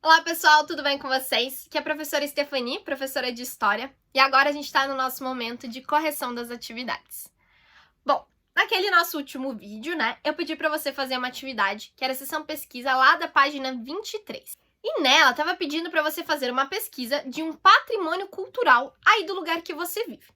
Olá pessoal, tudo bem com vocês? Aqui é a professora Stephanie, professora de História, e agora a gente está no nosso momento de correção das atividades. Bom, naquele nosso último vídeo, né, eu pedi para você fazer uma atividade, que era a sessão pesquisa lá da página 23. E nela, estava pedindo para você fazer uma pesquisa de um patrimônio cultural aí do lugar que você vive.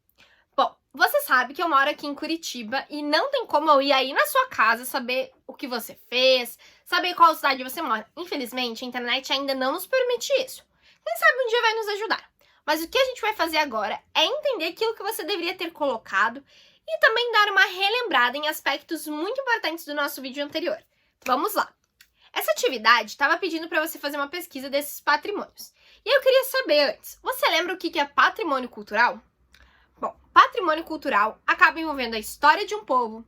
Bom, você sabe que eu moro aqui em Curitiba e não tem como eu ir aí na sua casa saber o que você fez, saber qual cidade você mora. Infelizmente, a internet ainda não nos permite isso. Quem sabe um dia vai nos ajudar. Mas o que a gente vai fazer agora é entender aquilo que você deveria ter colocado e também dar uma relembrada em aspectos muito importantes do nosso vídeo anterior. Vamos lá! Essa atividade estava pedindo para você fazer uma pesquisa desses patrimônios. E eu queria saber antes, você lembra o que é patrimônio cultural? Bom, patrimônio cultural acaba envolvendo a história de um povo,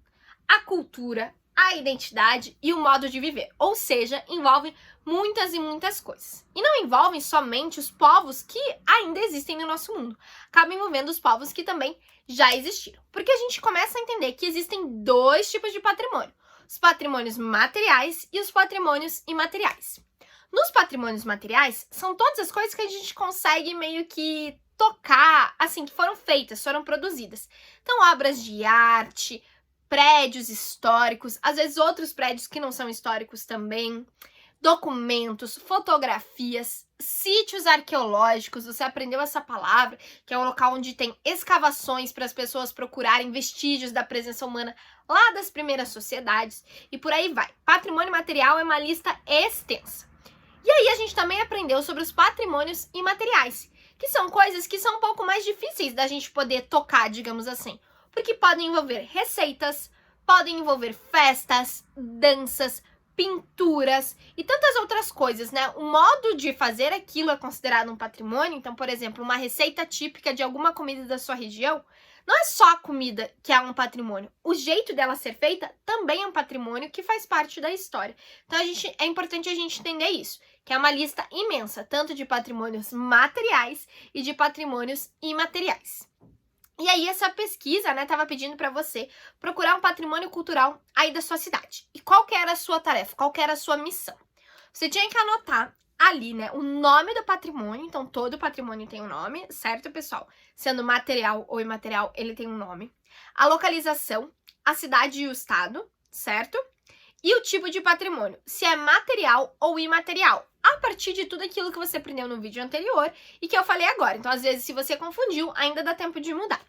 a cultura, a identidade e o modo de viver, ou seja, envolve muitas e muitas coisas. E não envolvem somente os povos que ainda existem no nosso mundo, acaba envolvendo os povos que também já existiram. Porque a gente começa a entender que existem dois tipos de patrimônio, os patrimônios materiais e os patrimônios imateriais. Nos patrimônios materiais, são todas as coisas que a gente consegue meio que tocar, assim, que foram feitas, foram produzidas. Então, obras de arte, prédios históricos, às vezes outros prédios que não são históricos também, documentos, fotografias, sítios arqueológicos, você aprendeu essa palavra, que é um local onde tem escavações para as pessoas procurarem vestígios da presença humana lá das primeiras sociedades, e por aí vai. Patrimônio material é uma lista extensa. E aí a gente também aprendeu sobre os patrimônios imateriais, que são coisas que são um pouco mais difíceis da gente poder tocar, digamos assim, porque podem envolver receitas, podem envolver festas, danças, pinturas e tantas outras coisas, né? O modo de fazer aquilo é considerado um patrimônio, então, por exemplo, uma receita típica de alguma comida da sua região, não é só a comida que é um patrimônio, o jeito dela ser feita também é um patrimônio que faz parte da história. Então, é importante a gente entender isso, que é uma lista imensa, tanto de patrimônios materiais e de patrimônios imateriais. E aí essa pesquisa, né, tava pedindo para você procurar um patrimônio cultural aí da sua cidade. E qual que era a sua tarefa? Qual que era a sua missão? Você tinha que anotar ali, né, o nome do patrimônio, então todo patrimônio tem um nome, certo, pessoal? Sendo material ou imaterial, ele tem um nome. A localização, a cidade e o estado, certo? E o tipo de patrimônio, se é material ou imaterial, a partir de tudo aquilo que você aprendeu no vídeo anterior e que eu falei agora. Então, às vezes, se você confundiu, ainda dá tempo de mudar.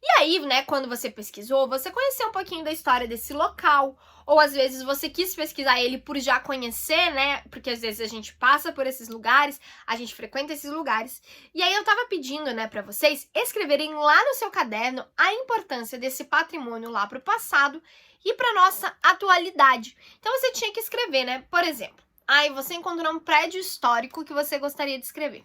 E aí, né, quando você pesquisou, você conheceu um pouquinho da história desse local, ou às vezes você quis pesquisar ele por já conhecer, né, porque às vezes a gente passa por esses lugares, a gente frequenta esses lugares. E aí eu tava pedindo, né, para vocês escreverem lá no seu caderno a importância desse patrimônio lá pro passado e para nossa atualidade. Então você tinha que escrever, né, por exemplo, aí você encontrou um prédio histórico que você gostaria de escrever.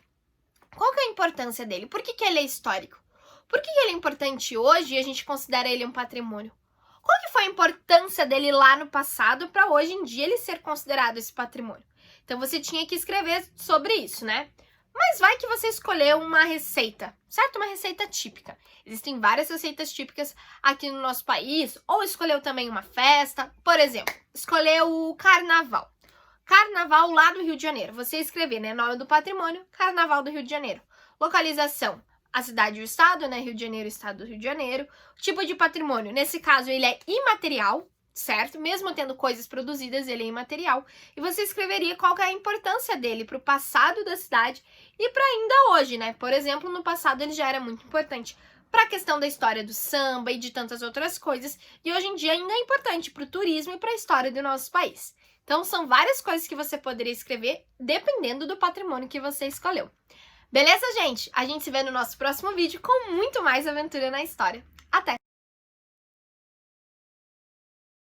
Qual que é a importância dele? Por que ele é histórico? Por que ele é importante hoje e a gente considera ele um patrimônio? Qual que foi a importância dele lá no passado para hoje em dia ele ser considerado esse patrimônio? Então você tinha que escrever sobre isso, né? Mas vai que você escolheu uma receita, certo? Uma receita típica. Existem várias receitas típicas aqui no nosso país, ou escolheu também uma festa, por exemplo, escolheu o carnaval. Carnaval lá do Rio de Janeiro. Você escrever, né? Nome do patrimônio, Carnaval do Rio de Janeiro. Localização, a cidade e o estado, né? Rio de Janeiro, estado do Rio de Janeiro. Tipo de patrimônio, nesse caso ele é imaterial, certo? Mesmo tendo coisas produzidas, ele é imaterial. E você escreveria qual que é a importância dele para o passado da cidade e para ainda hoje, né? Por exemplo, no passado ele já era muito importante para a questão da história do samba e de tantas outras coisas. E hoje em dia ainda é importante para o turismo e para a história do nosso país. Então, são várias coisas que você poderia escrever dependendo do patrimônio que você escolheu. Beleza, gente? A gente se vê no nosso próximo vídeo com muito mais aventura na história.